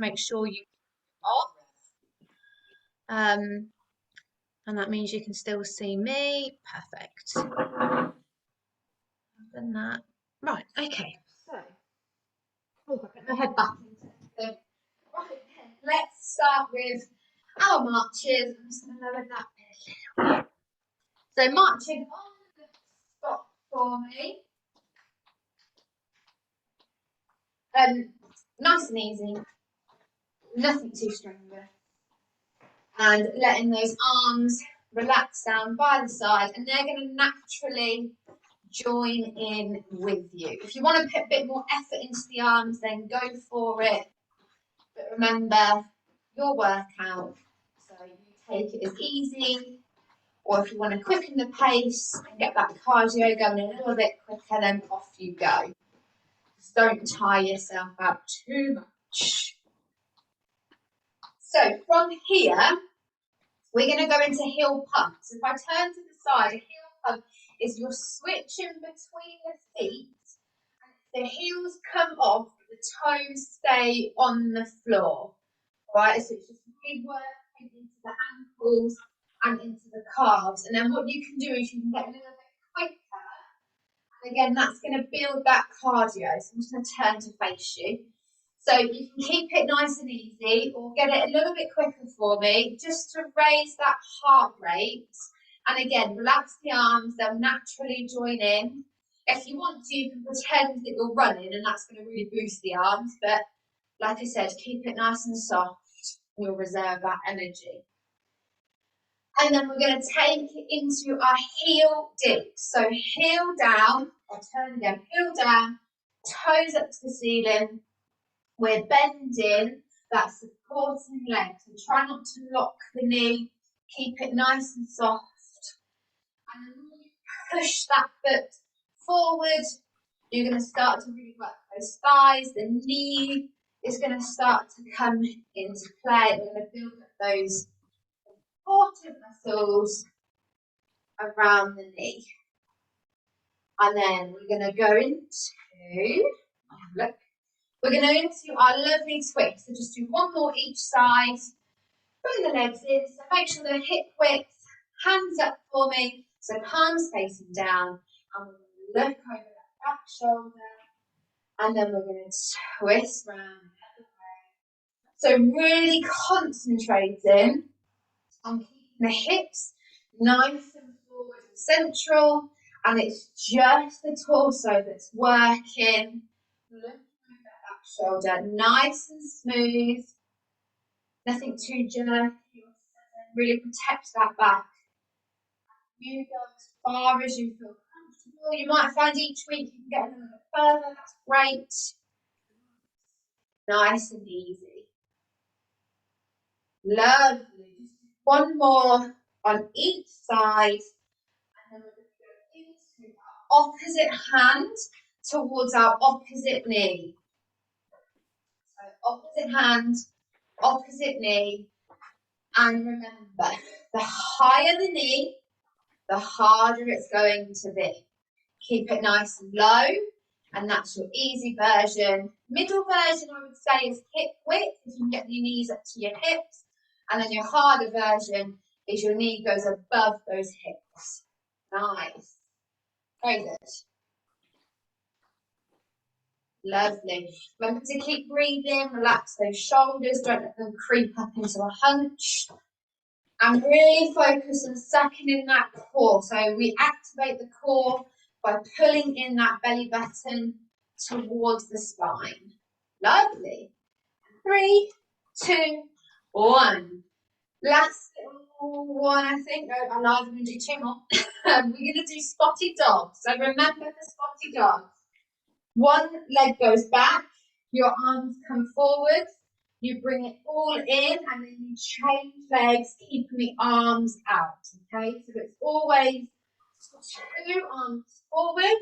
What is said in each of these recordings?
make sure you off. And that means you can still see me. Perfect. I've done that. Right, okay. So, I'll put my head back into it. Right, let's start with our marches. I'm just going to lower that a little bit. So, marching on the spot for me. Nice and easy. Nothing too strenuous. And letting those arms relax down by the side, and they're going to naturally join in with you. If you want to put a bit more effort into the arms, then go for it. But remember, your workout, so you take it as easy, or if you want to quicken the pace and get that cardio going a little bit quicker, then off you go. Just don't tire yourself out too much. So from here, we're going to go into heel pump. So if I turn to the side, a heel pump is you're switching between the feet. And the heels come off, the toes stay on the floor. Right, so it's just really working into the ankles and into the calves. And then what you can do is you can get a little bit quicker. And again, that's going to build that cardio. So I'm just going to turn to face you. So you can keep it nice and easy, or get it a little bit quicker for me, just to raise that heart rate. And again, relax the arms, they'll naturally join in. If you want to, you can pretend that you're running, and that's going to really boost the arms. But like I said, keep it nice and soft, and you'll reserve that energy. And then we're going to take it into our heel digs. So heel down, I'll turn again, heel down, toes up to the ceiling. We're bending that supporting leg, so try not to lock the knee, keep it nice and soft. And then when you push that foot forward, you're going to start to really work those thighs, the knee is going to start to come into play. We're going to build up those important muscles around the knee. And then we're going to go into, look, we're going to go into our lovely twist. So just do one more each side. Bring the legs in. So make sure they're hip width. Hands up for me. So palms facing down. And we're going to look over that back shoulder. And then we're going to twist round the other way. So really concentrating on keeping the hips nice and forward and central. And it's just the torso that's working. Look. Shoulder nice and smooth, nothing too jerky. Really protect that back. You go as far as you feel comfortable. You might find each week you can get a little bit further. That's great. Nice and easy. Lovely. Just one more on each side, and then we're going to go into our opposite hand towards our opposite knee. Opposite hand, opposite knee, and remember, the higher the knee, the harder it's going to be. Keep it nice and low, and that's your easy version. Middle version, I would say, is hip width, if you can get your knees up to your hips, and then your harder version is your knee goes above those hips. Nice. Very good. Lovely. Remember to keep breathing, relax those shoulders, don't let them creep up into a hunch. And really focus on sucking in that core. So we activate the core by pulling in that belly button towards the spine. Lovely. 3, 2, 1. Last one, I think. I'm not going to do 2 more. We're going to do spotted dog. So remember the spotted dog. One leg goes back, your arms come forward, you bring it all in, and then you change legs, keeping the arms out, okay? So it's always 2 arms forward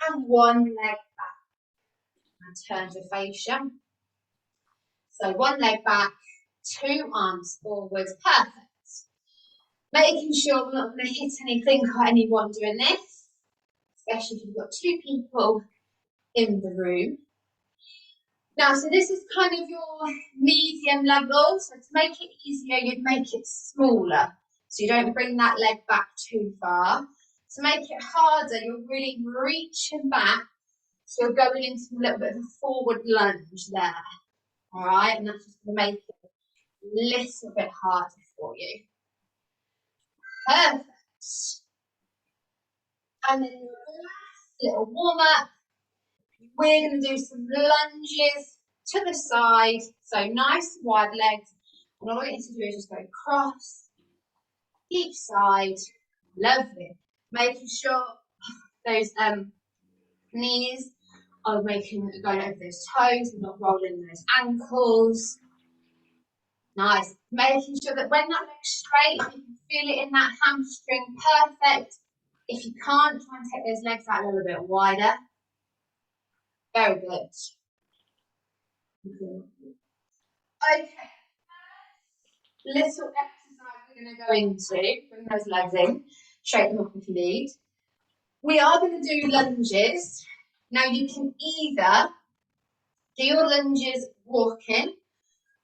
and 1 leg back. And turn to face you. So 1 leg back, 2 arms forward, perfect. Making sure we're not going to hit anything or anyone doing this, especially if you've got 2 people in the room. Now, so this is kind of your medium level. So to make it easier, you'd make it smaller. So you don't bring that leg back too far. To make it harder, you're really reaching back. So you're going into a little bit of a forward lunge there. All right, and that's just going to make it a little bit harder for you. Perfect. And then your last little warm up. We're going to do some lunges to the side. So nice wide legs. And all we need to do is just go across each side. Lovely. Making sure those knees are going over those toes, not rolling those ankles. Nice. Making sure that when that leg's straight, you can feel it in that hamstring. Perfect. If you can't, try and take those legs out a little bit wider. Very good. Okay. Little exercise we're going to go into. Bring those legs in. Shake them up if you need. We are going to do lunges. Now you can either do your lunges walking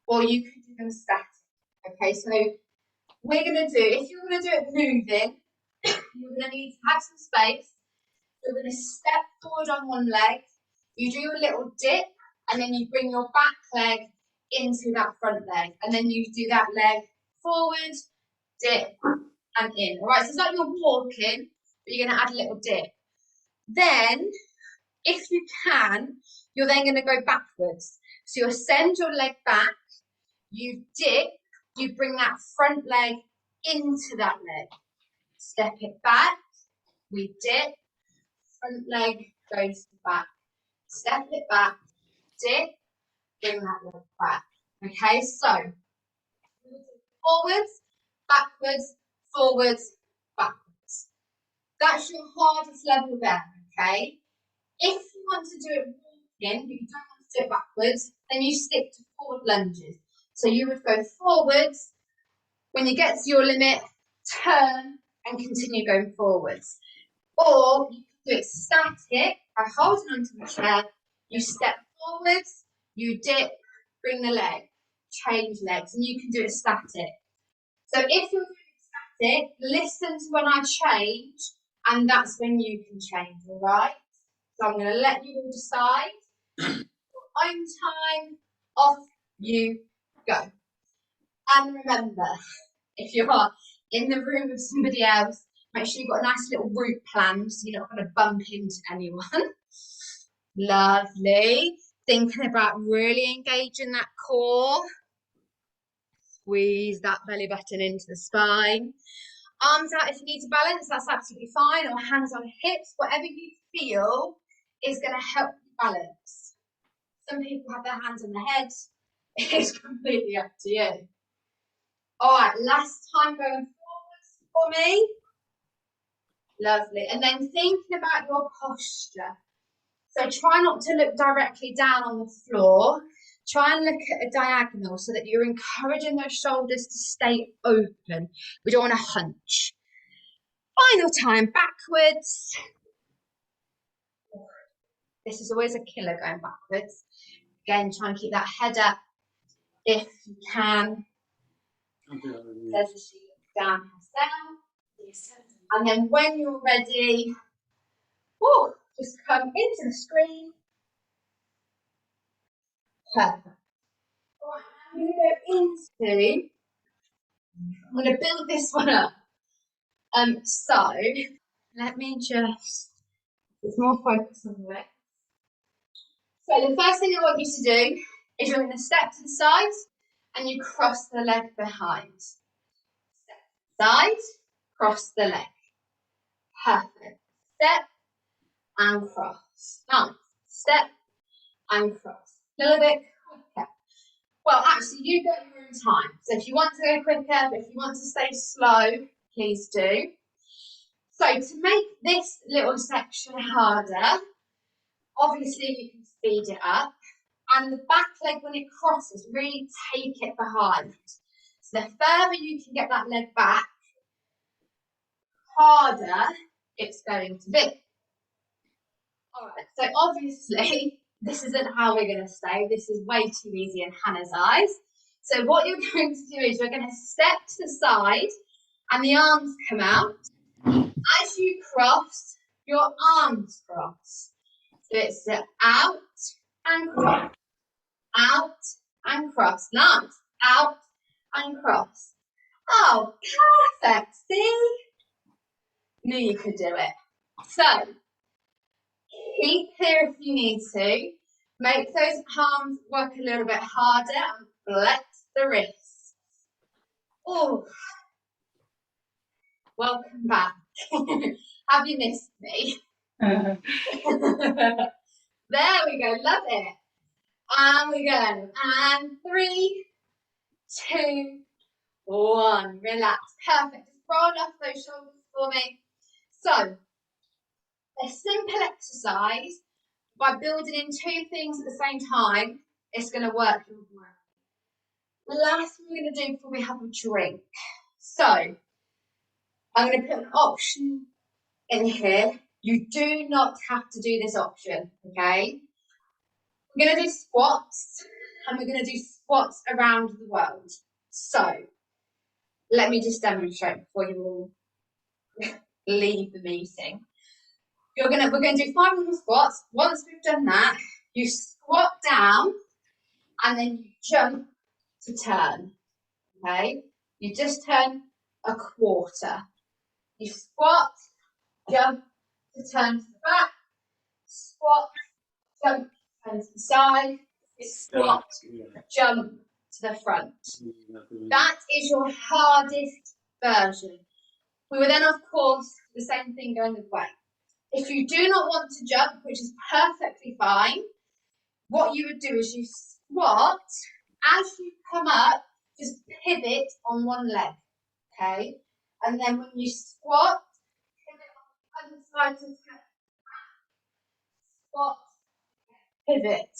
or you can do them static. Okay, so we're going to do, if you're going to do it moving, you're going to need to have some space. You're going to step forward on one leg, you do a little dip, and then you bring your back leg into that front leg, and then you do that leg forward, dip, and in. All right, so it's like you're walking, but you're going to add a little dip. Then, if you can, you're then going to go backwards. So you'll send your leg back, you dip, you bring that front leg into that leg. Step it back, we dip, front leg goes back. Step it back, dip, bring that leg back. Okay, so forwards, backwards, forwards, backwards. That's your hardest level there, okay? If you want to do it walking, but you don't want to do it backwards, then you stick to forward lunges. So you would go forwards. When you get to your limit, turn and continue going forwards. Or you can do it static by holding onto the chair. You step forwards, you dip, bring the leg, change legs, and you can do it static. So if you're doing it static, listen to when I change, and that's when you can change, all right? So I'm going to let you all decide. Own time, off you go. And remember, if you are in the room with somebody else, make sure you've got a nice little route planned so you're not going to bump into anyone. Lovely. Thinking about really engaging that core. Squeeze that belly button into the spine. Arms out if you need to balance, that's absolutely fine, or hands on hips, whatever you feel is going to help you balance. Some people have their hands on their heads. It's completely up to you. All right, last time going forwards for me. Lovely. And then thinking about your posture. So try not to look directly down on the floor. Try and look at a diagonal so that you're encouraging those shoulders to stay open. We don't want to hunch. Final time backwards. This is always a killer going backwards. Again, try and keep that head up if you can. There's a sheet down, and then when you're ready, just come into the screen. Perfect. All right, I'm going to build this one up. So let me just put more focus on it. So the first thing I want you to do is you're going to step to the side and you cross the leg behind. Step to the side, cross the leg. Perfect. Step and cross. Nice. Step and cross. A little bit quicker. Well, actually, you go your own time. So if you want to go quicker, but if you want to stay slow, please do. So to make this little section harder, obviously you can speed it up. And the back leg, when it crosses, really take it behind. So the further you can get that leg back, harder it's going to be. All right, so obviously this isn't how we're going to stay. This is way too easy in Hannah's eyes. So what you're going to do is you're going to step to the side and the arms come out. As you cross, your arms cross. So it's out and cross, out and cross. Nice. Out and cross. Oh, perfect. See? Knew you could do it. So, keep here if you need to. Make those arms work a little bit harder and flex the wrists. Oh, welcome back. Have you missed me? There we go, love it. And we go. And 3, 2, 1. Relax. Perfect. Just roll off those shoulders for me. So, a simple exercise by building in 2 things at the same time, it's going to work. The last thing we're going to do before we have a drink. So, I'm going to put an option in here. You do not have to do this option, okay? We're going to do squats, and we're going to do squats around the world. So, let me just demonstrate before you all leave the meeting. We're going to do 5 little squats. Once we've done that, you squat down, and then you jump to turn, okay? You just turn a quarter. You squat, jump to turn to the back, squat, jump, turn to the side, squat, jump to the front. That is your hardest version. We will then, of course, do the same thing going the way. If you do not want to jump, which is perfectly fine, what you would do is you squat. As you come up, just pivot on one leg, okay? And then when you squat, pivot on the other side to squat, pivot.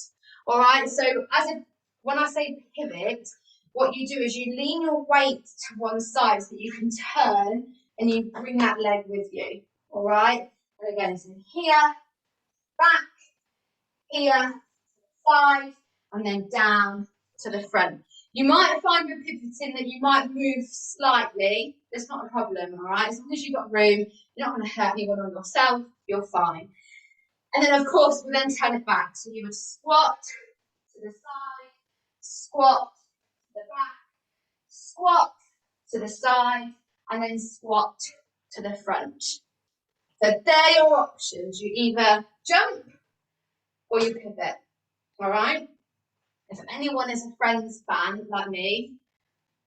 All right, so when I say pivot, what you do is you lean your weight to one side so that you can turn and you bring that leg with you. All right, and again, so here, back, here, side, and then down to the front. You might find with pivoting that you might move slightly. It's not a problem, all right? As long as you've got room, you're not going to hurt anyone or yourself, you're fine. And then, of course, we'll then turn it back. So you would squat to the side, squat to the back, squat to the side, and then squat to the front. So they're your options. You either jump or you pivot, all right? If anyone is a Friends fan like me,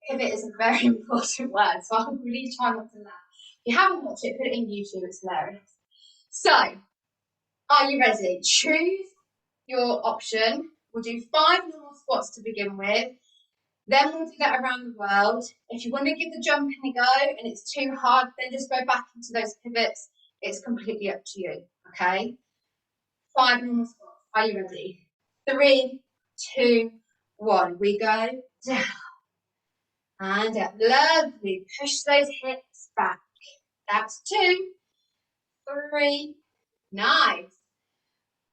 pivot is a very important word, so I'll really try not to laugh. If you haven't watched it, put it in YouTube, it's hilarious. So, are you ready? Choose your option. We'll do 5 normal squats to begin with. Then we'll do that around the world. If you want to give the jumping a go and it's too hard, then just go back into those pivots. It's completely up to you, okay? 5 normal squats. Are you ready? 3, 2, 1. We go down and up. Lovely. Push those hips back. That's 2, 3. Nice.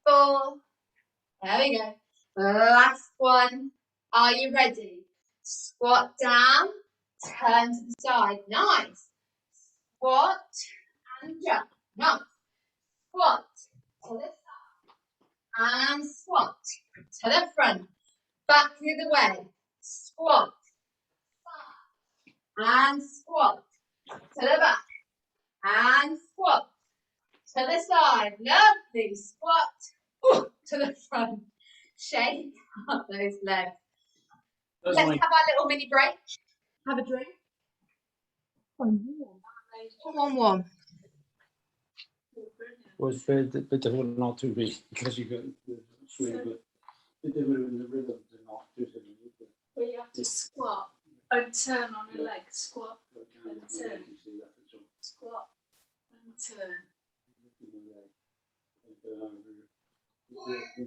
4. There we go. Last one. Are you ready? Squat down. Turn to the side. Nice. Squat and jump. Nice. Squat to the side. And squat to the front. Back the other way. Squat. And squat to the back. And squat to the side. Lovely. Squat to the front. Shake up those legs. Let's have our little mini break. Have a drink. One warm. Well, it's better not to be, because you got the rhythm to not do it. But you have to squat and turn on your leg. Squat and turn. Squat and turn.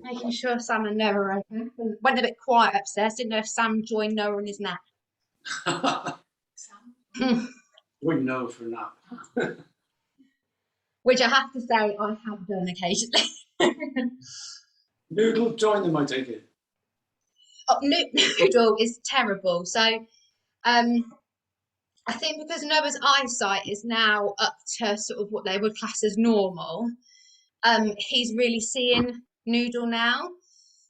Making sure Sam and Noah are open. Went a bit quiet upstairs. Didn't know if Sam joined Noah on his nap. Sam? We know for now. Which I have to say I have done occasionally. Noodle, join them, I take it. Oh, Noodle is terrible. So I think because Noah's eyesight is now up to sort of what they would class as normal, he's really seeing Noodle now.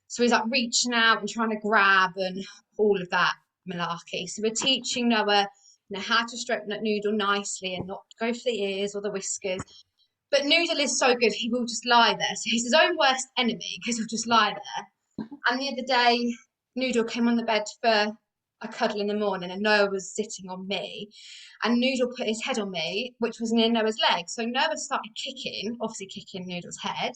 So he's like reaching out and trying to grab and all of that malarkey. So we're teaching Noah, how to straighten up Noodle nicely and not go for the ears or the whiskers. But Noodle is so good, he will just lie there. So he's his own worst enemy because he'll just lie there. And the other day, Noodle came on the bed for a cuddle in the morning and Noah was sitting on me. And Noodle put his head on me, which was near Noah's leg. So Noah started kicking, obviously kicking Noodle's head.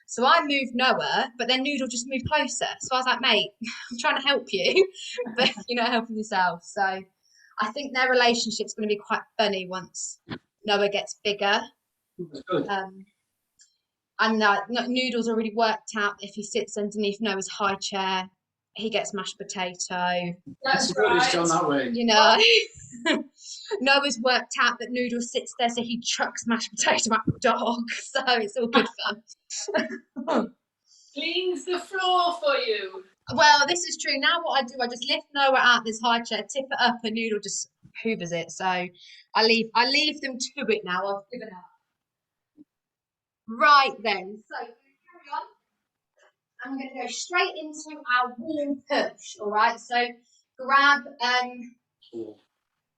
So I moved Noah, but then Noodle just moved closer. So I was like, mate, I'm trying to help you, but you're not helping yourself. So I think their relationship's going to be quite funny once Noah gets bigger. And Noodle's already worked out if he sits underneath Noah's high chair, he gets mashed potato. That's It's really right. done that way. You know, Noah's worked out that Noodle sits there, so he chucks mashed potato at the dog. So it's all good fun. Cleans the floor for you. Well, this is true. Now what I do, I just lift Noah out this high chair, tip it up, and Noodle just hoovers it. So I leave them to it now. I've given up. Right then, so carry on. I'm going to go straight into our wall push. All right. So grab find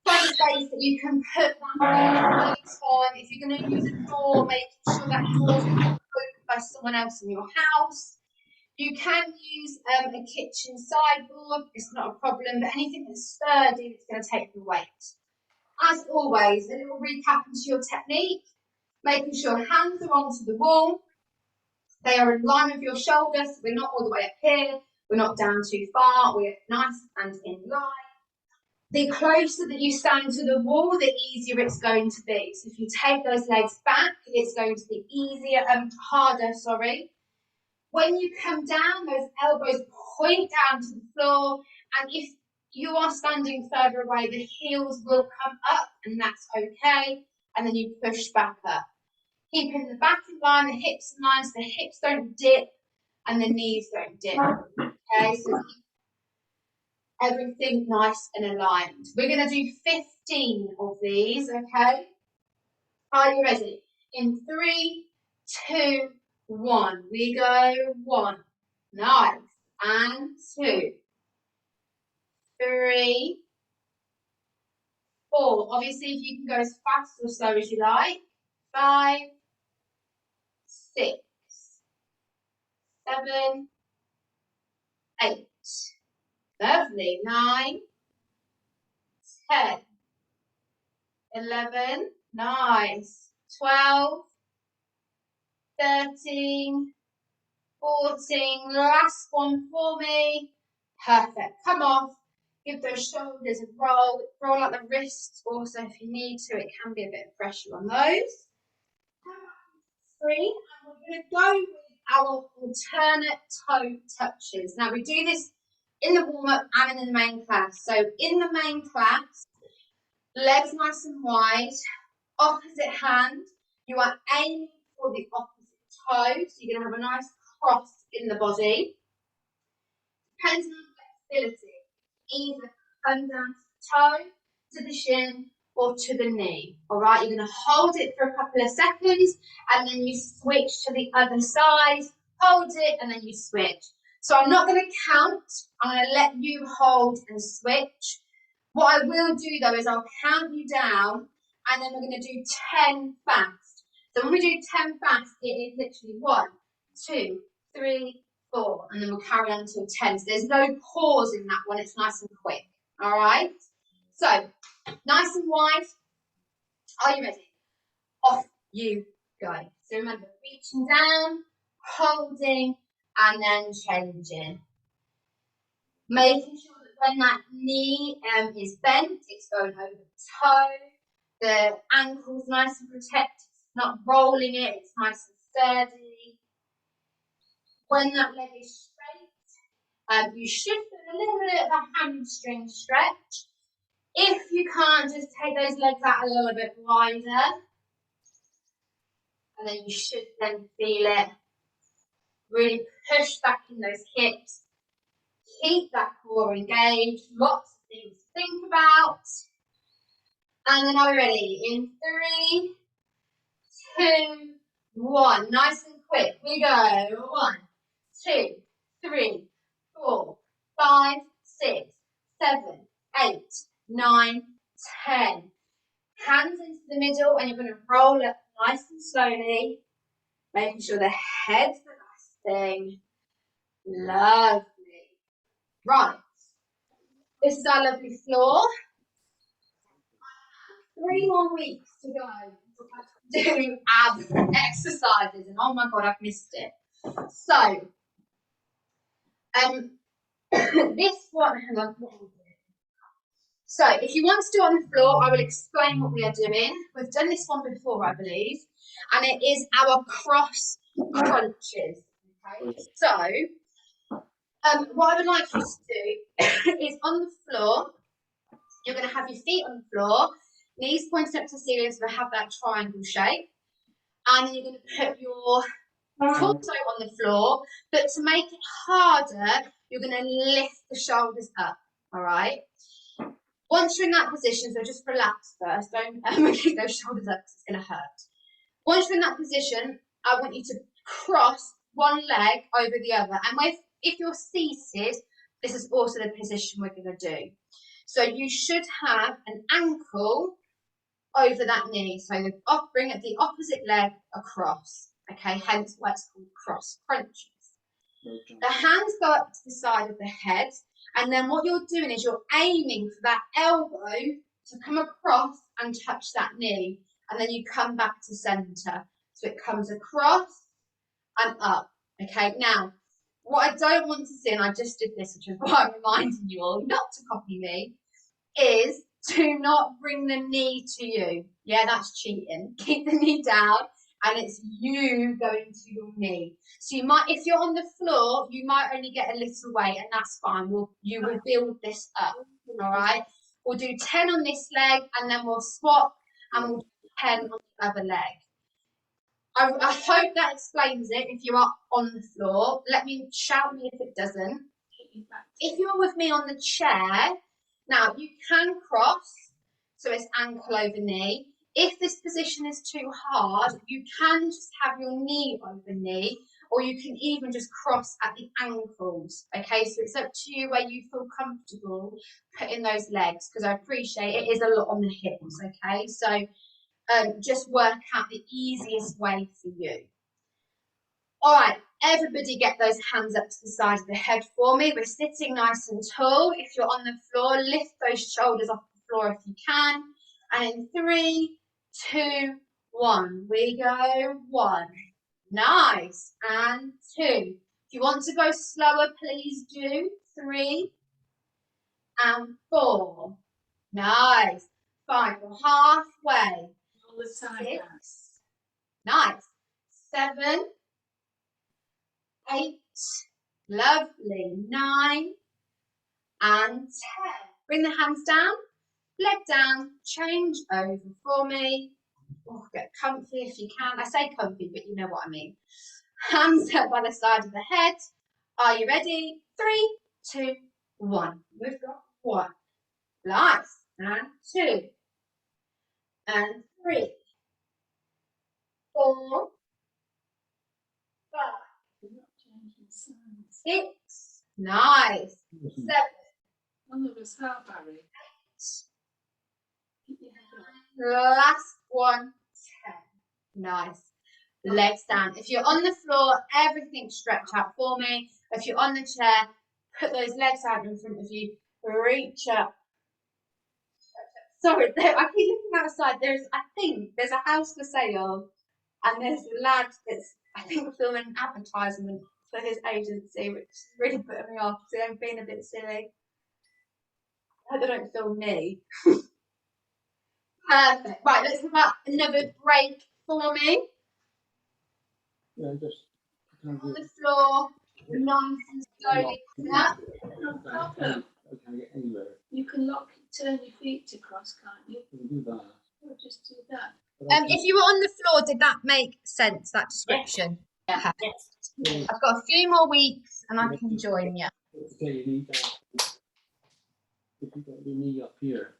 a space that you can put that on. If you're going to use a door, making sure that door's opened by someone else in your house. You can use a kitchen sideboard, it's not a problem, but anything that's sturdy that's going to take the weight. As always, a little recap into your technique, making sure hands are onto the wall, they are in line with your shoulders, so we're not all the way up here, we're not down too far, we're nice and in line. The closer that you stand to the wall, the easier it's going to be. So if you take those legs back, it's going to be harder. When you come down, those elbows point down to the floor, and if you are standing further away, the heels will come up, and that's okay, and then you push back up. Keeping the back in line, the hips in line, so the hips don't dip, and the knees don't dip, okay, so keep everything nice and aligned. We're going to do 15 of these, okay? Are you ready? In 3, 2, 1. We go 1. Nice. And 2. 3. 4. Obviously, if you can go as fast or slow as you like. 5. 6. 7. 8. Lovely. 9. 10. 11. Nice. 12. 13, 14, last one for me. Perfect. Come off. Give those shoulders a roll. Roll out the wrists also if you need to. It can be a bit of pressure on those. 3. And we're going to go with our alternate toe touches. Now we do this in the warm-up and in the main class. So in the main class, legs nice and wide, opposite hand. You are aiming for the opposite toe, so you're going to have a nice cross in the body. Depends on flexibility. Either come down to the toe, to the shin, or to the knee. All right, you're going to hold it for a couple of seconds, and then you switch to the other side, hold it, and then you switch. So I'm not going to count. I'm going to let you hold and switch. What I will do, though, is I'll count you down, and then we're going to do 10 fast. So when we do 10 fast, it is literally 1, 2, 3, 4, and then we'll carry on until 10. So there's no pause in that one. It's nice and quick. All right? So nice and wide. Are you ready? Off you go. So remember, reaching down, holding, and then changing. Making sure that when that knee is bent, it's going over the toe. The ankle's nice and protected. Not rolling it, it's nice and sturdy. When that leg is straight, you should do a little bit of a hamstring stretch. If you can't, just take those legs out a little bit wider. And then you should then feel it Really push back in those hips. Keep that core engaged. Lots of things to think about. And then are we ready? In 3, 2, 1. Nice and quick. We go. 1, 2, 3, 4, 5, 6, 7, 8, 9, 10. Hands into the middle, and you're going to roll up nice and slowly, making sure the head's the last thing. Lovely. Right. This is our lovely floor. 3 more weeks to go. Do ab exercises, and oh my god, I've missed it. So, this one, hang on. So, if you want to do it on the floor, I will explain what we are doing. We've done this one before, I believe, and it is our cross crunches. Okay, so what I would like you to do is on the floor, you're going to have your feet on the floor, knees pointing up to the ceiling, so they have that triangle shape, and then you're going to put your torso on the floor, but to make it harder, you're going to lift the shoulders up, all right? Once you're in that position, so just relax first, don't keep those shoulders up because it's going to hurt. Once you're in that position, I want you to cross one leg over the other, and if you're seated, this is also the position we're going to do. So you should have an ankle over that knee, so bring the opposite leg across, okay, hence why it's called cross crunches. The hands go up to the side of the head, and then what you're doing is you're aiming for that elbow to come across and touch that knee, and then you come back to centre. So it comes across and up, okay? Now, what I don't want to see, and I just did this, which is why I'm reminding you all not to copy me, is to not bring the knee to you. Yeah, that's cheating. Keep the knee down, and it's you going to your knee. So you might, if you're on the floor, you might only get a little weight, and that's fine. You will build this up, all right? We'll do 10 on this leg, and then we'll swap, and we'll do 10 on the other leg. I hope that explains it. If you are on the floor, shout me if it doesn't. If you're with me on the chair, now you can cross, so it's ankle over knee. If this position is too hard, you can just have your knee over knee, or you can even just cross at the ankles, okay? So it's up to you where you feel comfortable putting those legs, because I appreciate it is a lot on the hips, okay? So just work out the easiest way for you. All right, everybody get those hands up to the side of the head for me. We're sitting nice and tall. If you're on the floor, lift those shoulders off the floor if you can. And in 3, 2, 1, we go 1. Nice. And 2. If you want to go slower, please do. 3 and 4. Nice. 5, we're halfway. All the time. 6. Nice. 7, 8, lovely, 9 and 10. Bring the hands down, leg down, change over for me. Oh, get comfy if you can. I say comfy, but you know what I mean. Hands up by the side of the head. Are you ready? 3, 2, 1. We've got 1. Nice. And 2. And 3. 4. 5. 6. Nice. 7. One of us, how, Barry? 8. Last one. 10. Nice. Legs down. If you're on the floor, everything stretch out for me. If you're on the chair, put those legs out in front of you. Reach up. Sorry, I keep looking outside. I think there's a house for sale, and there's a lad that's, I think, filming an advertisement for his agency, which is really putting me off because I'm being a bit silly. I hope they don't film me. Perfect. Right, let's have another break for me. Yeah, just On the floor, nice and slowly. Yeah. No problem. I can't get anywhere. You can turn your feet to cross, can't you? You can do that. Or just do that. If you were on the floor, did that make sense, that description? Yeah. Yes. I've got a few more weeks and I can join you. Okay, you need if you got your knee up here.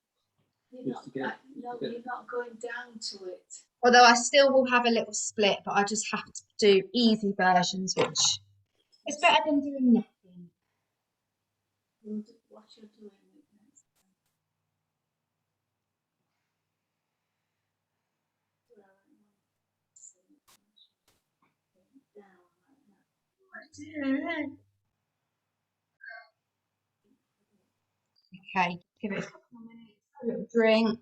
You're Just to get- no, to get- you're not going down to it. Although I still will have a little split, but I just have to do easy versions, which is better than doing nothing. What you're doing with next time. Down like that. Okay, give it a couple more minutes. A little drink.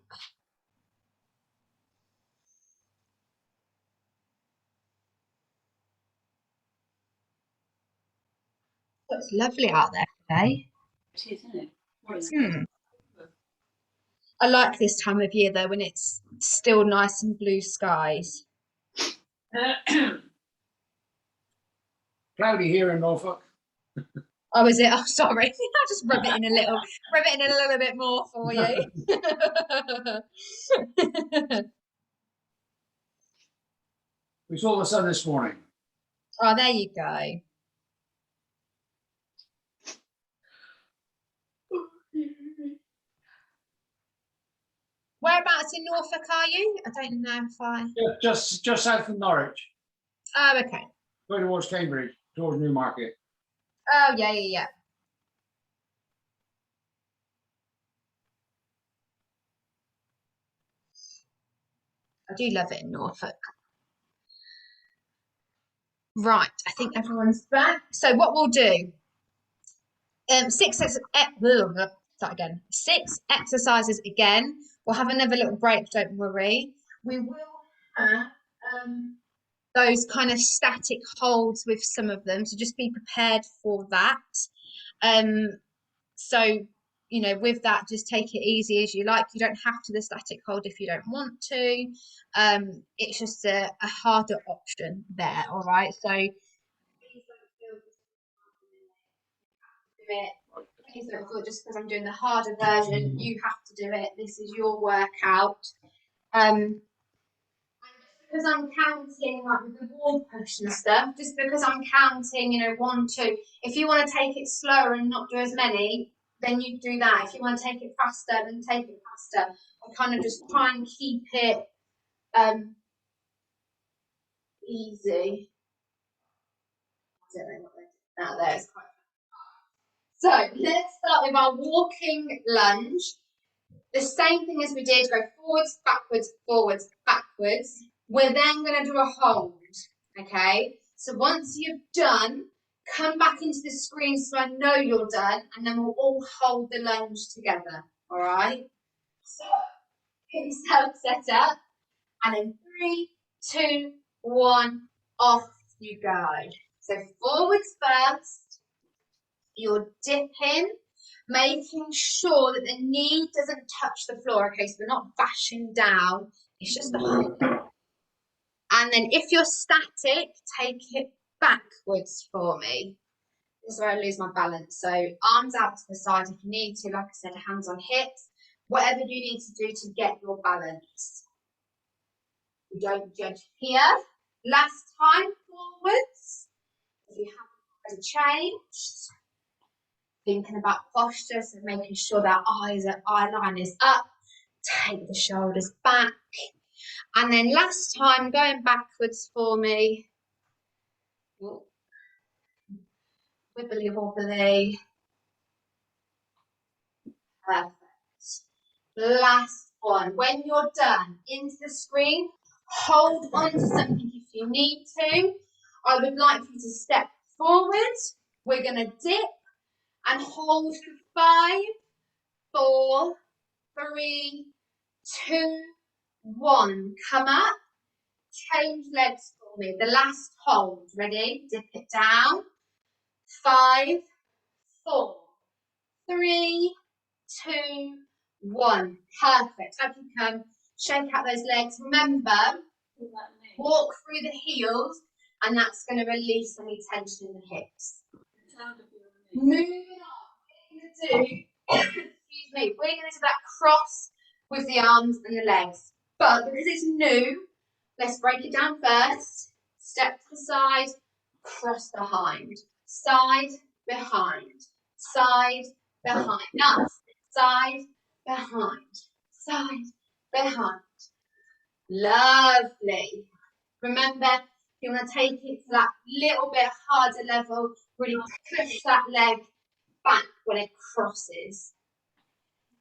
Looks lovely out there today. It is, isn't it? Very nice. Hmm. I like this time of year though, when it's still nice and blue skies. Cloudy here in Norfolk. Oh, is it? Oh, sorry. I'll just rub it in a little bit more for you. We saw the sun this morning. Oh, there you go. Whereabouts in Norfolk are you? I don't know if I. Just south of Norwich, Oh, okay. going towards Cambridge, towards Newmarket. Oh, yeah. I do love it in Norfolk. Right, I think everyone's back. So what we'll do, 6 exercises again. We'll have another little break, don't worry. We will have those kind of static holds with some of them, so just be prepared for that. So, you know, with that, just take it easy as you like. You don't have to do the static hold if you don't want to. It's just a harder option there, all right? So please don't feel just because I'm doing the harder version, you have to do it. This is your workout. And because I'm counting, like with the wall push and stuff, just because I'm counting, you know, 1, 2, if you want to take it slower and not do as many, then you do that. If you want to take it faster, then take it faster. I kind of just try and keep it easy. I don't know what they're doing. There it's quite fun. So let's start with our walking lunge. The same thing as we did, go forwards, backwards, forwards, backwards. We're then going to do a hold, okay? So once you've done, come back into the screen so I know you're done, and then we'll all hold the lunge together, all right? So get yourself set up, and in 3, 2, 1, off you go. So forwards first, you're dipping, making sure that the knee doesn't touch the floor, okay? So we're not bashing down, it's just the hold. And then if you're static, take it backwards for me. This is where I lose my balance. So arms out to the side if you need to, like I said, hands on hips, whatever you need to do to get your balance. We don't judge here. Last time, forwards. If you haven't already changed. Thinking about posture, so making sure that eye line is up. Take the shoulders back. And then last time, going backwards for me. Ooh. Wibbly wobbly. Perfect. Last one. When you're done, into the screen, hold on to something if you need to. I would like you to step forward. We're going to dip and hold for 5, 4, 3, 2, 1. Come up. Change legs for me. The last hold. Ready? Dip it down. 5, 4, 3, 2, 1. Perfect. Up you come. Shake out those legs. Remember, walk through the heels, and that's going to release any tension in the hips. Moving on. We're going to do, excuse me, we're going to do that cross with the arms and the legs. But because it's new, let's break it down first. Step to the side, cross behind, side, behind, side, behind. Nice. Side, behind, side, behind. Lovely. Remember, you want to take it to that little bit harder level, really push that leg back when it crosses.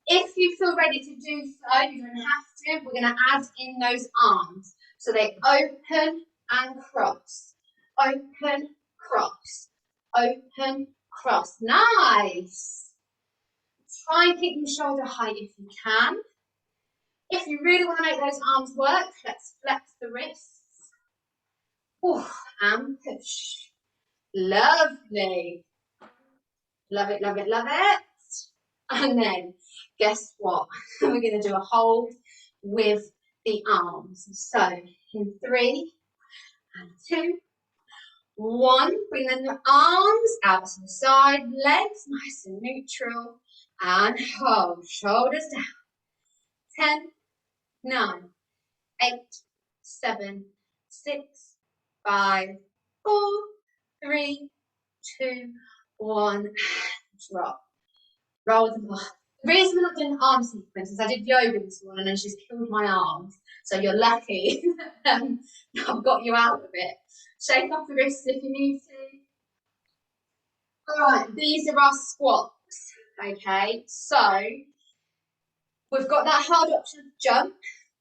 If you feel ready to do so, you don't have to, we're going to add in those arms. So they open and cross, open, cross, open, cross. Nice. Try and keep them shoulder height if you can. If you really want to make those arms work, let's flex the wrists. Ooh, and push. Lovely. Love it, love it, love it. And then, guess what? We're going to do a hold with the arms. So, in 3 and 2, 1. Bring the arms out to the side, legs nice and neutral. And hold, shoulders down. 10, 9, 8, 7, 6, 5, 4, 3, 2, 1. Drop. Roll them off. The reason we're not doing arm sequence is I did yoga this morning and she's killed my arms. So you're lucky I've got you out of it. Shake off the wrists if you need to. Alright, these are our squats. Okay, so we've got that hard option of jump,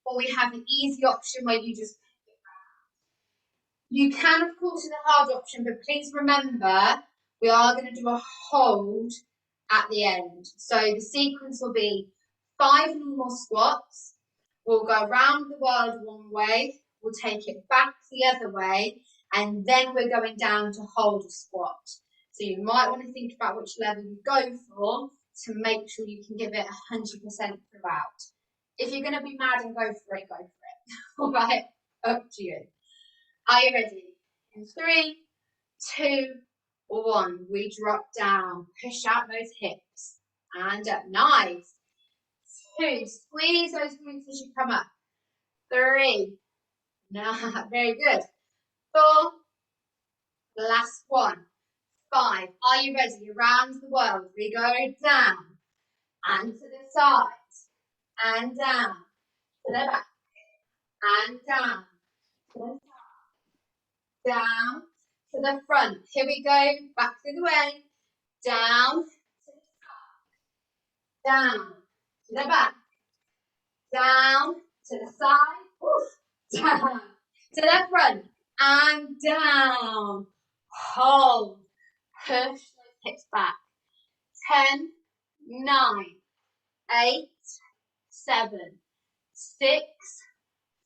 or we have an easy option where you just pick it back. You can, of course, do the hard option, but please remember we are going to do a hold at the end. So the sequence will be 5 normal squats. We'll go around the world one way. We'll take it back the other way. And then we're going down to hold a squat. So you might want to think about which level you go for to make sure you can give it 100% throughout. If you're going to be mad and go for it, go for it. All right, up to you. Are you ready? In 3, 2, 1. We drop down. Push out those hips. And up. Nice. 2. Squeeze those glutes as you come up. 3. No, very good. 4. Last one. 5. Are you ready? Around the world. We go down and to the sides and down to the back and down to the side, down to the front. Here we go. Back to the way. Down to the side, down to the back, down to the side, down to the front and down. Hold. Push those hips back. 10, 9, 8, 7, 6,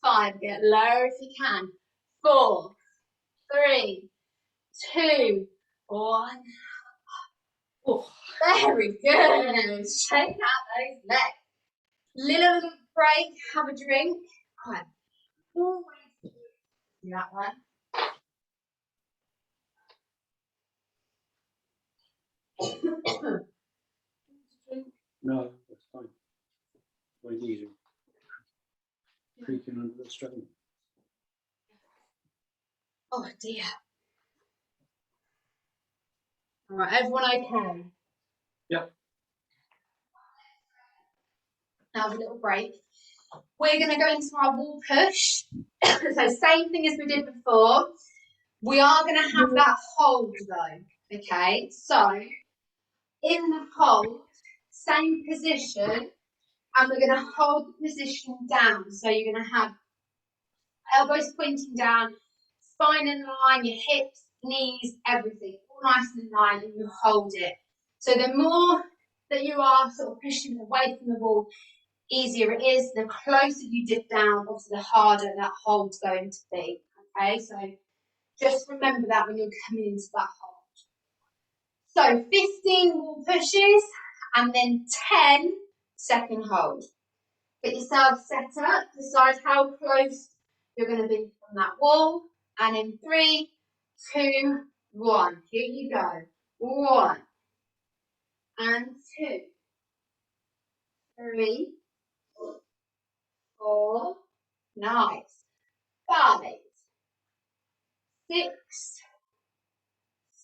5. Get lower if you can. 4, 3, 2, 1. Oh, very good. Shake out those legs. Little break. Have a drink. Right. Always do that one. No, that's fine. Very easy. Creaking under the strain. Oh dear. All right, everyone okay? Yep. Now a little break. We're going to go into our wall push. So same thing as we did before. We are going to have that hold though. Okay, so in the hold, same position, and we're going to hold the position down. So you're going to have elbows pointing down, spine in line, your hips, knees, everything, all nice and in line, and you hold it. So the more that you are sort of pushing away from the wall, easier it is. The closer you dip down, obviously the harder that hold's going to be. Okay, so just remember that when you're coming into that hold. So 15 wall pushes and then 10 second hold. Get yourself set up, decide how close you're going to be from that wall. And in 3, 2, 1. Here you go. 1 and 2, 3, 4, nice. 5, 6,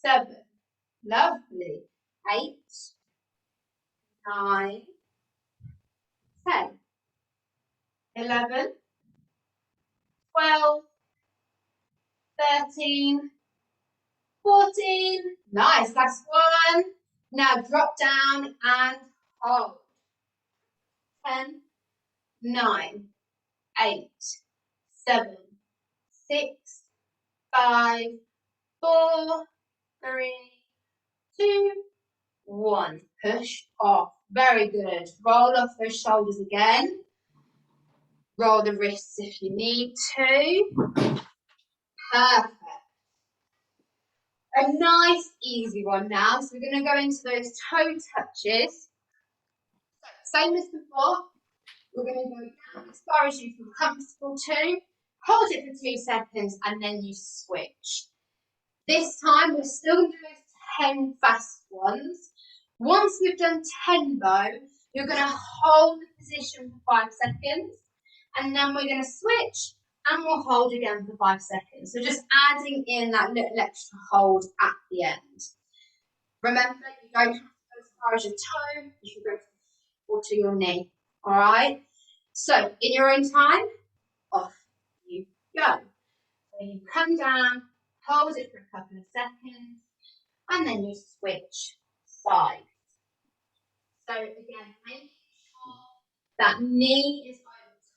7. Lovely. 8, 9, 10, 11, 12, 13, 14. Nice. Last one. Now drop down and hold. 10, 9, 8, 7, 6, 5, 4, 3, 2, 1. Push off. Very good. Roll off those shoulders again. Roll the wrists if you need to. Perfect. A nice easy one now. So we're going to go into those toe touches. Same as before. We're going to go down as far as you feel comfortable to. Hold it for 2 seconds and then you switch. This time we're still going to do those 10 fast ones. Once we've done 10 though, you're going to hold the position for 5 seconds and then we're going to switch and we'll hold again for 5 seconds. So just adding in that little extra hold at the end. Remember, you don't have to go as far as your toe, you can go or to your knee. All right? So in your own time, off you go. So you come down, hold it for a couple of seconds, and then you switch sides. So again, making sure that knee is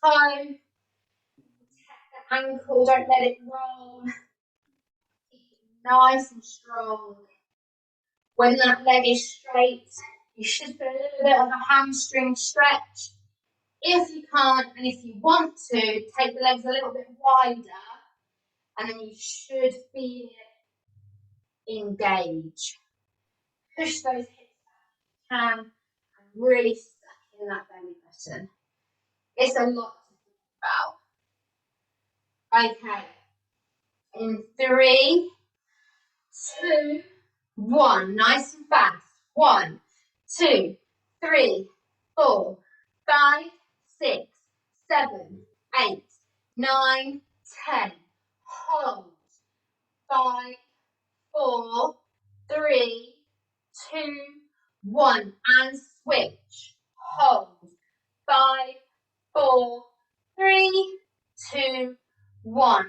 by the toe, protect the ankle, don't let it roll. Keep it nice and strong. When that leg is straight, you should feel a little bit of a hamstring stretch. If you can't, and if you want to, take the legs a little bit wider, and then you should feel it engage. Push those hips back if you can, and really suck in that belly button. It's a lot to think about. Okay. In 3, 2, 1. Nice and fast. 1, 2, 3, 4, 5, 6, 7, 8, 9, 10. Hold. 5, 4, 3, 2, 1. And switch. Hold. 5, 4, 3, 2, 1.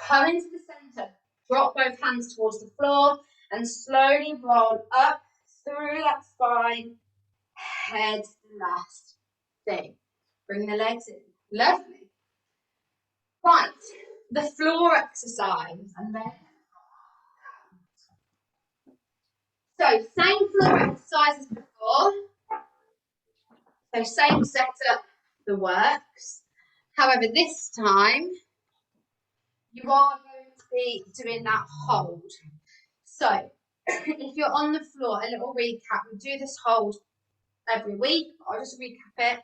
Come into the center. Drop both hands towards the floor and slowly roll up through that spine. Head the last thing. Bring the legs in. Lovely. Right. The floor exercise. And then so same floor exercise as before. So same setup, the works. However, this time you are going to be doing that hold. So if you're on the floor, a little recap. We do this hold every week. I'll just recap it.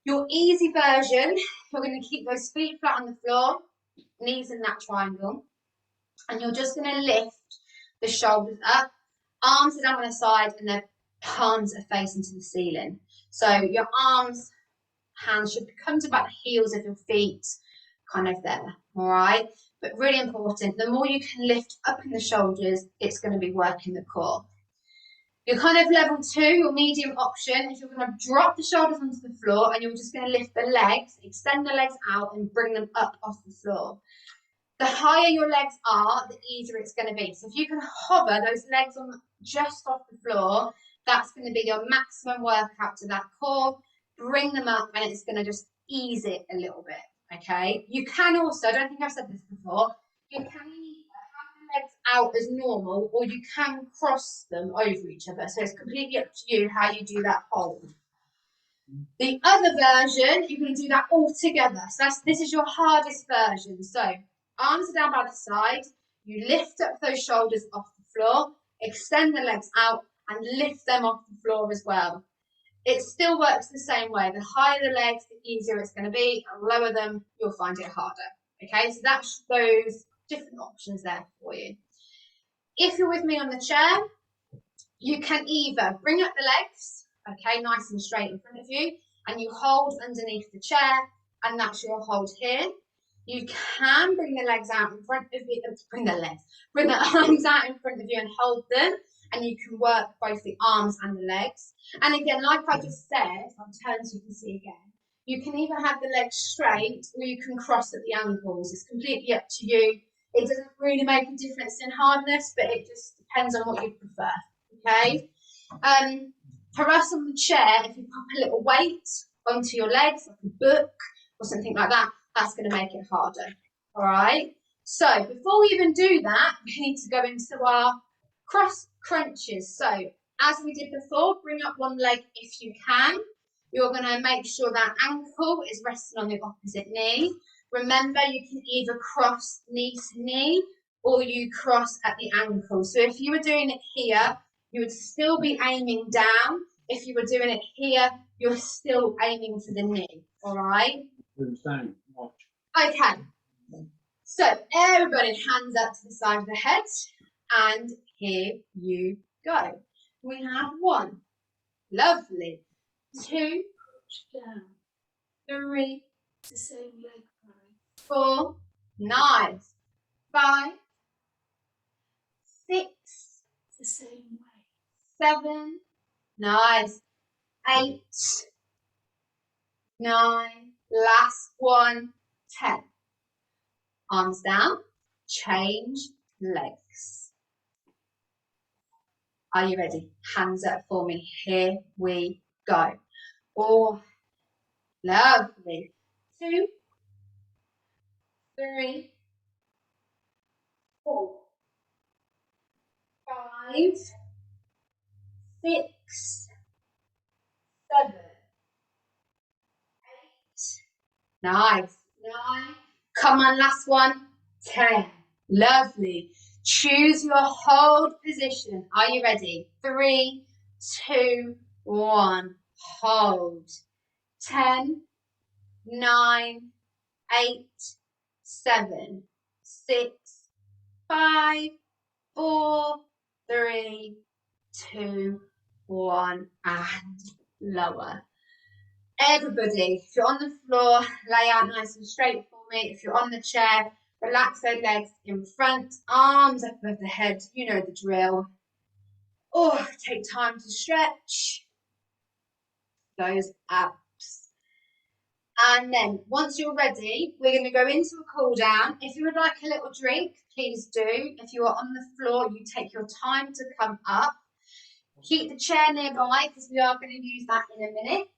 Your easy version, you're going to keep those feet flat on the floor, knees in that triangle, and you're just going to lift the shoulders up, arms are down on the side, and the palms are facing to the ceiling. So your arms, hands should come to about the heels of your feet, kind of there, all right? But really important, the more you can lift up in the shoulders, it's going to be working the core. Your kind of level 2, your medium option, is you're going to drop the shoulders onto the floor and you're just going to lift the legs, extend the legs out and bring them up off the floor. The higher your legs are, the easier it's going to be. So if you can hover those legs on just off the floor, that's going to be your maximum workout to that core. Bring them up and it's going to just ease it a little bit, okay? You can also, I don't think I've said this before, you can either have the legs out as normal or you can cross them over each other. So it's completely up to you how you do that hold. The other version, you're going to do that all together. So this is your hardest version. So arms are down by the side, you lift up those shoulders off the floor, extend the legs out and lift them off the floor as well. It still works the same way. The higher the legs, the easier it's going to be, and lower them, you'll find it harder. Okay, so that's those different options there for you. If you're with me on the chair, you can either bring up the legs, okay, nice and straight in front of you, and you hold underneath the chair, and that's your hold here. You can bring the legs out in front of you, bring the arms out in front of you and hold them, and you can work both the arms and the legs. And again, like I just said, if I turn so you can see again, you can either have the legs straight or you can cross at the ankles. It's completely up to you. It doesn't really make a difference in hardness, but it just depends on what you prefer, okay? For us on the chair, if you pop a little weight onto your legs, like a book or something like that, that's going to make it harder, all right? So before we even do that, we need to go into our cross crunches. So as we did before, bring up one leg if you can. You're going to make sure that ankle is resting on the opposite knee. Remember, you can either cross knee to knee or you cross at the ankle. So if you were doing it here, you would still be aiming down. If you were doing it here, you're still aiming for the knee, all right? Watch. Okay, so everybody hands up to the side of the head, and here you go. We have 1, lovely, 2, Down. 3, It's the same leg, Mary. 4, nice, 5, 6, It's the same way. 7, nice, 8, 9, last one, 10. Arms down, change legs. Are you ready? Hands up for me. Here we go. 4, lovely. 2, 3, 4, 5, 6, 7, 8, nice, 9, come on, last one, 10, lovely. Choose your hold position. Are you ready? 3, 2, 1, hold. 10, 9, 8, 7, 6, 5, 4, 3, 2, 1, and lower. Everybody, if you're on the floor, lay out nice and straight for me. If you're on the chair, relax those legs in front, arms up above the head. You know the drill. Oh, take time to stretch those abs. And then once you're ready, we're going to go into a cool down. If you would like a little drink, please do. If you are on the floor, you take your time to come up. Keep the chair nearby because we are going to use that in a minute.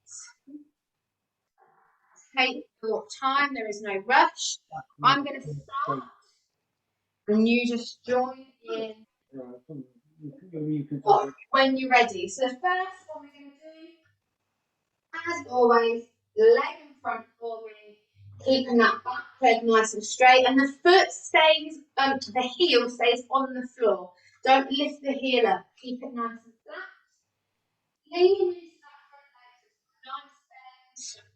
Take your time, there is no rush. I'm going to start and you just join in when you're ready. So first what we're going to do, as always, leg in front for me, keeping that back leg nice and straight, and the foot stays, the heel stays on the floor. Don't lift the heel up, keep it nice and flat. Leaning into that front leg, nice bend.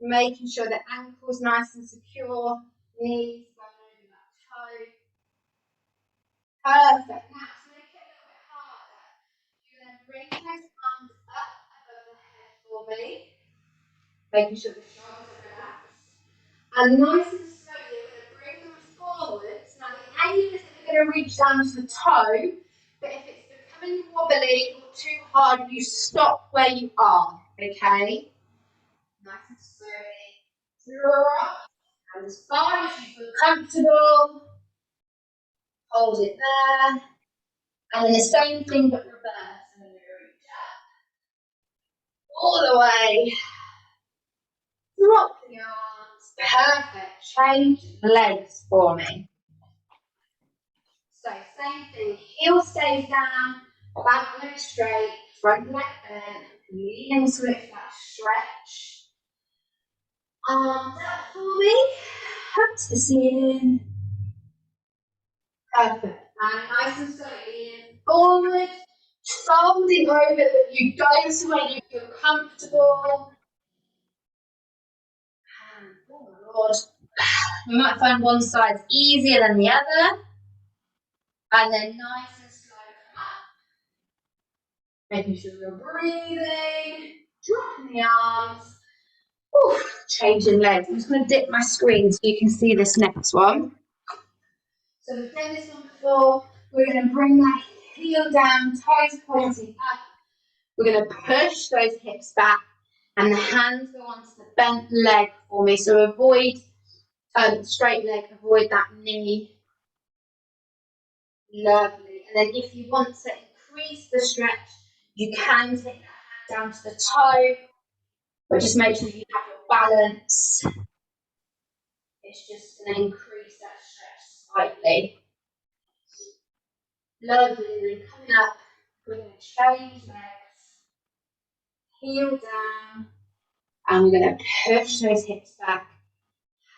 Making sure the ankle's nice and secure, knees going over that toe. Perfect. Now, to make it a little bit harder, you're going to bring those arms up above the head for me, making sure the shoulders are relaxed. And nice and slowly, you're going to bring them forwards. Now, the aim is that you're going to reach down to the toe, but if it's becoming wobbly or too hard, you stop where you are, okay? Nice and slowly. Drop. And as far as you feel comfortable, hold it there. And then the same thing but reverse. I'm going to reach up. All the way. Drop the arms. Perfect. Change legs for me. So same thing. Heel stays down. Back leg straight. Front leg bent. Lean into it for that stretch. Arms up for me. Up to the ceiling. Perfect. And nice and slowly in forward. Folding over that you go to where you feel comfortable. And oh my Lord. You might find one side's easier than the other. And then nice and slow come up. Making sure you're breathing. Dropping the arms. Ooh, changing legs. I'm just going to dip my screen so you can see this next one. So we've done this one before. We're going to bring that heel down, toes pointing up. We're going to push those hips back and the hands go onto the bent leg for me. So avoid straight leg, avoid that knee. Lovely. And then if you want to increase the stretch, you can take that hand down to the toe, but just make sure you have your balance. It's just going to increase that stretch slightly. Lovely. Then coming up, we're going to change legs, heel down, and we're going to push those hips back,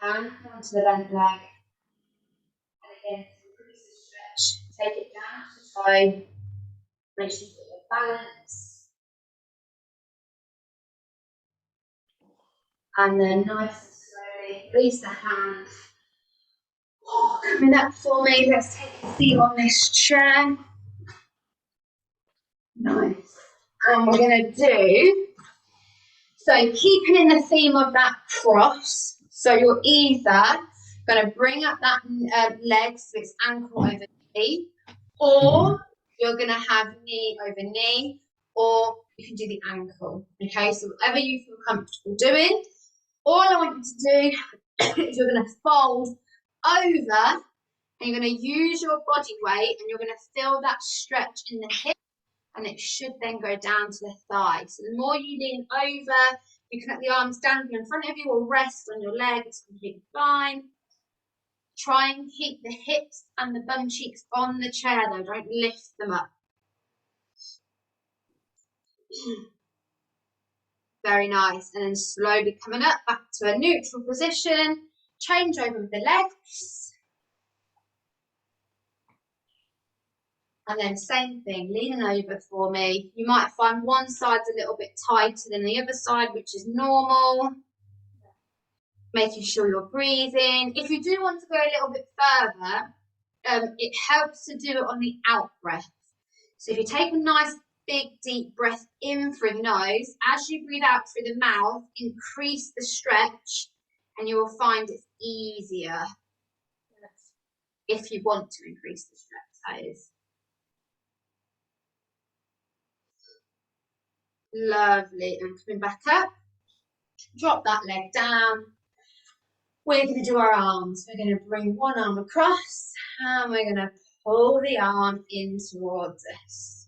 hand onto the bent leg, and again, increase the stretch. Take it down to the toe, make sure you've got your balance, and then nice and slowly release the hand. Oh, coming up for me, let's take a seat on this chair. Nice. And we're going to do, so keeping in the theme of that cross, so you're either going to bring up that leg so it's ankle over knee, or you're going to have knee over knee, or you can do the ankle. Okay, so whatever you feel comfortable doing. All I want you to do is you're going to fold over, and you're going to use your body weight, and you're going to feel that stretch in the hip, and it should then go down to the thigh. So the more you lean over, you can let the arms dangle in front of you or rest on your leg. It's completely fine. Try and keep the hips and the bum cheeks on the chair though. Don't lift them up. Very nice. And then slowly coming up back to a neutral position. Change over with the legs. And then same thing, leaning over for me. You might find one side's a little bit tighter than the other side, which is normal. Making sure you're breathing. If you do want to go a little bit further, it helps to do it on the out breath. So if you take a nice big deep breath in through the nose, as you breathe out through the mouth, increase the stretch and you will find it's easier. If you want to increase the stretch, that is. Lovely. And coming back up, drop that leg down. We're going to do our arms. We're going to bring one arm across and we're going to pull the arm in towards us.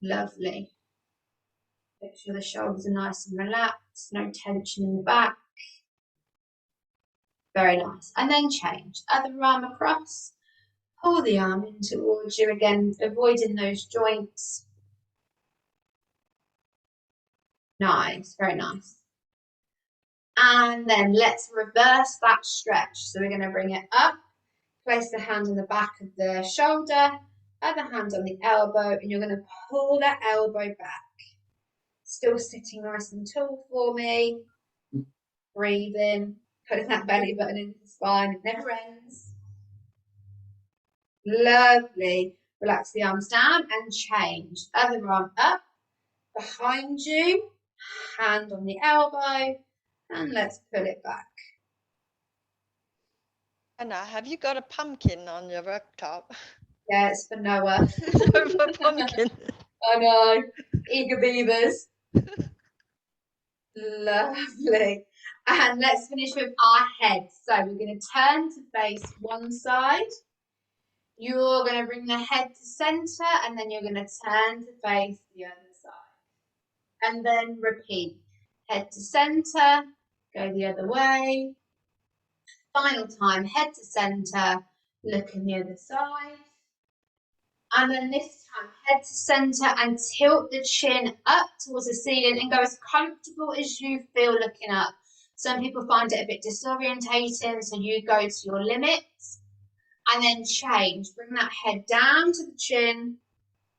Lovely. Make sure the shoulders are nice and relaxed, no tension in the back. Very nice. And then change. Other arm across. Pull the arm in towards you again, avoiding those joints. Nice, very nice. And then let's reverse that stretch. So we're going to bring it up, place the hand on the back of the shoulder, other hand on the elbow, and you're going to pull that elbow back. Still sitting nice and tall for me. Breathing, putting that belly button into the spine. It never ends. Lovely. Relax the arms down and change. Other arm up, behind you, hand on the elbow, and let's pull it back. Anna, have you got a pumpkin on your worktop? Yeah, it's for Noah. For pumpkin. I know. Eager beavers. Lovely. And let's finish with our head. So we're going to turn to face one side. You're going to bring the head to center and then you're going to turn to face the other side. And then repeat. Head to center, go the other way. Final time, head to center, look in the other side. And then this time, head to center and tilt the chin up towards the ceiling and go as comfortable as you feel looking up. Some people find it a bit disorientating, so you go to your limits. And then change. Bring that head down to the chin.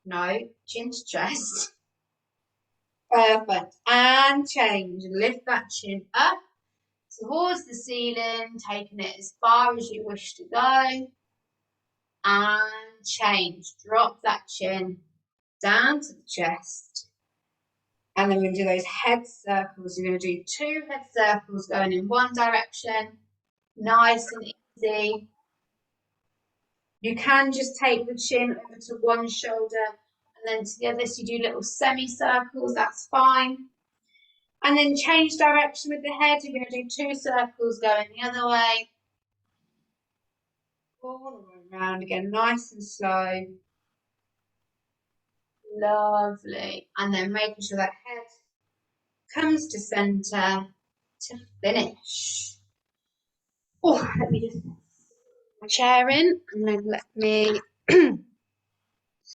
No, chin to chest. Perfect. And change. Lift that chin up towards the ceiling, taking it as far as you wish to go. And change. Drop that chin down to the chest. And then we're going to do those head circles. You're going to do 2 head circles going in one direction, nice and easy. You can just take the chin over to one shoulder and then to the other, so you do little semicircles, that's fine. And then change direction with the head. You're going to do 2 circles going the other way. All the way around again, nice and slow. Lovely. And then making sure that head comes to centre to finish. Oh, let me just put my chair in and then let me